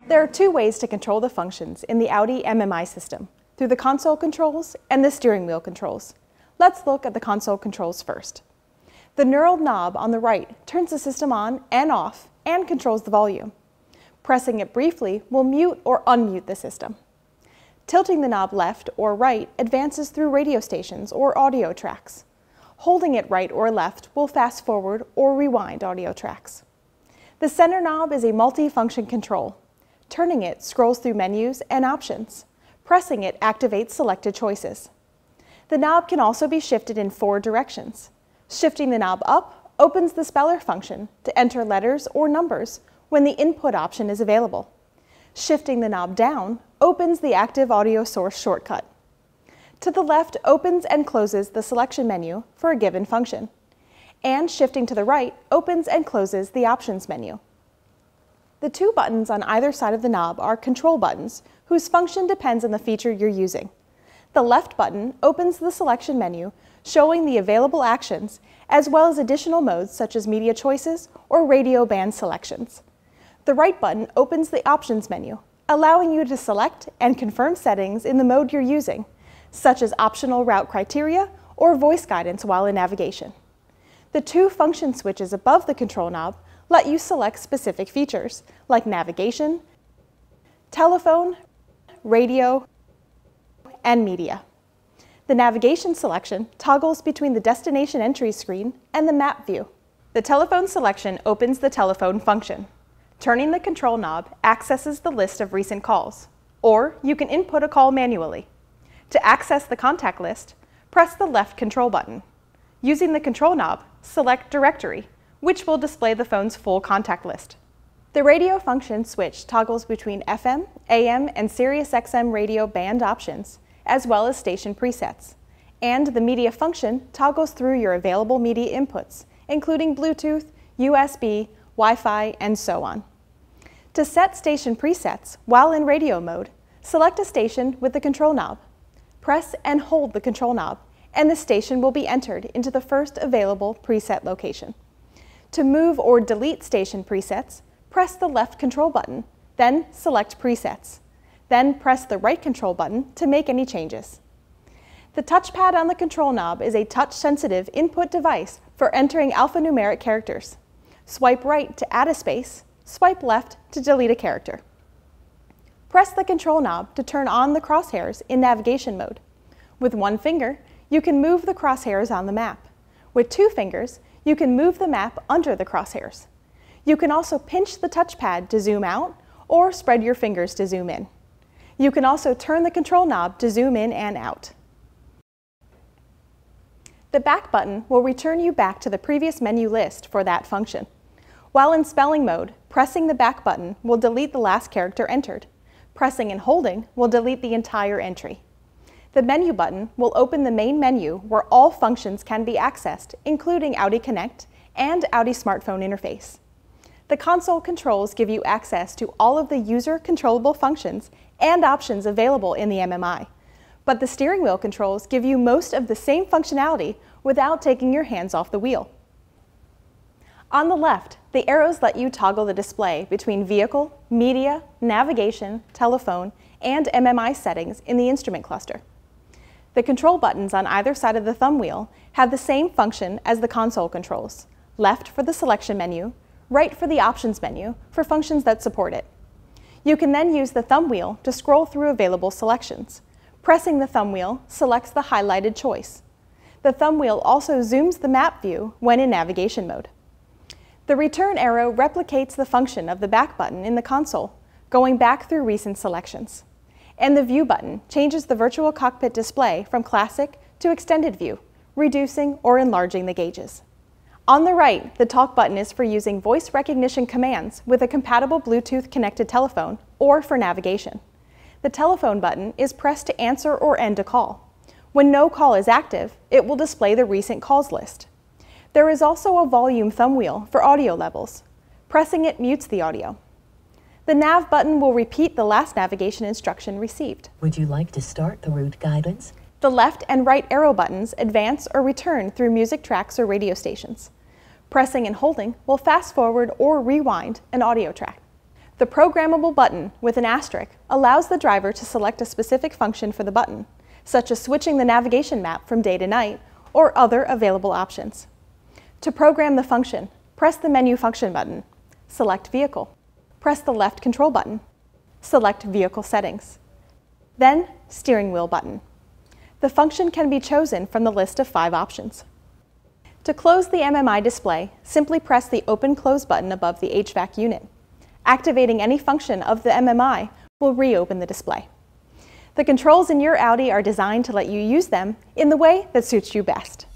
There are two ways to control the functions in the Audi MMI system, through the console controls and the steering wheel controls. Let's look at the console controls first. The knurled knob on the right turns the system on and off and controls the volume. Pressing it briefly will mute or unmute the system. Tilting the knob left or right advances through radio stations or audio tracks. Holding it right or left will fast forward or rewind audio tracks. The center knob is a multi-function control. Turning it scrolls through menus and options. Pressing it activates selected choices. The knob can also be shifted in 4 directions. Shifting the knob up opens the speller function to enter letters or numbers when the input option is available. Shifting the knob down opens the active audio source shortcut. To the left opens and closes the selection menu for a given function. And shifting to the right opens and closes the options menu. The 2 buttons on either side of the knob are control buttons, whose function depends on the feature you're using. The left button opens the selection menu, showing the available actions, as well as additional modes such as media choices or radio band selections. The right button opens the options menu, allowing you to select and confirm settings in the mode you're using, such as optional route criteria or voice guidance while in navigation. The 2 function switches above the control knob let you select specific features like navigation, telephone, radio, and media. The navigation selection toggles between the destination entry screen and the map view. The telephone selection opens the telephone function. Turning the control knob accesses the list of recent calls, or you can input a call manually. To access the contact list, press the left control button. Using the control knob, select Directory, which will display the phone's full contact list. The radio function switch toggles between FM, AM, and Sirius XM radio band options, as well as station presets. And the media function toggles through your available media inputs, including Bluetooth, USB, Wi-Fi, and so on. To set station presets while in radio mode, select a station with the control knob. Press and hold the control knob, and the station will be entered into the first available preset location. To move or delete station presets, press the left control button, then select Presets. Then press the right control button to make any changes. The touchpad on the control knob is a touch-sensitive input device for entering alphanumeric characters. Swipe right to add a space, swipe left to delete a character. Press the control knob to turn on the crosshairs in navigation mode. With 1 finger, you can move the crosshairs on the map. With 2 fingers, you can move the map under the crosshairs. You can also pinch the touchpad to zoom out or spread your fingers to zoom in. You can also turn the control knob to zoom in and out. The back button will return you back to the previous menu list for that function. While in spelling mode, pressing the back button will delete the last character entered. Pressing and holding will delete the entire entry. The menu button will open the main menu where all functions can be accessed, including Audi Connect and Audi smartphone interface. The console controls give you access to all of the user-controllable functions and options available in the MMI, but the steering wheel controls give you most of the same functionality without taking your hands off the wheel. On the left, the arrows let you toggle the display between vehicle, media, navigation, telephone, and MMI settings in the instrument cluster. The control buttons on either side of the thumb wheel have the same function as the console controls: left for the selection menu, right for the options menu for functions that support it. You can then use the thumb wheel to scroll through available selections. Pressing the thumb wheel selects the highlighted choice. The thumb wheel also zooms the map view when in navigation mode. The return arrow replicates the function of the back button in the console, going back through recent selections. And the view button changes the virtual cockpit display from classic to extended view, reducing or enlarging the gauges. On the right, the talk button is for using voice recognition commands with a compatible Bluetooth connected telephone or for navigation. The telephone button is pressed to answer or end a call. When no call is active, it will display the recent calls list. There is also a volume thumb wheel for audio levels. Pressing it mutes the audio. The nav button will repeat the last navigation instruction received. Would you like to start the route guidance? The left and right arrow buttons advance or return through music tracks or radio stations. Pressing and holding will fast forward or rewind an audio track. The programmable button with an asterisk allows the driver to select a specific function for the button, such as switching the navigation map from day to night or other available options. To program the function, press the menu function button, select Vehicle. Press the left control button, select Vehicle Settings, then Steering Wheel button. The function can be chosen from the list of 5 options. To close the MMI display, simply press the Open/Close button above the HVAC unit. Activating any function of the MMI will reopen the display. The controls in your Audi are designed to let you use them in the way that suits you best.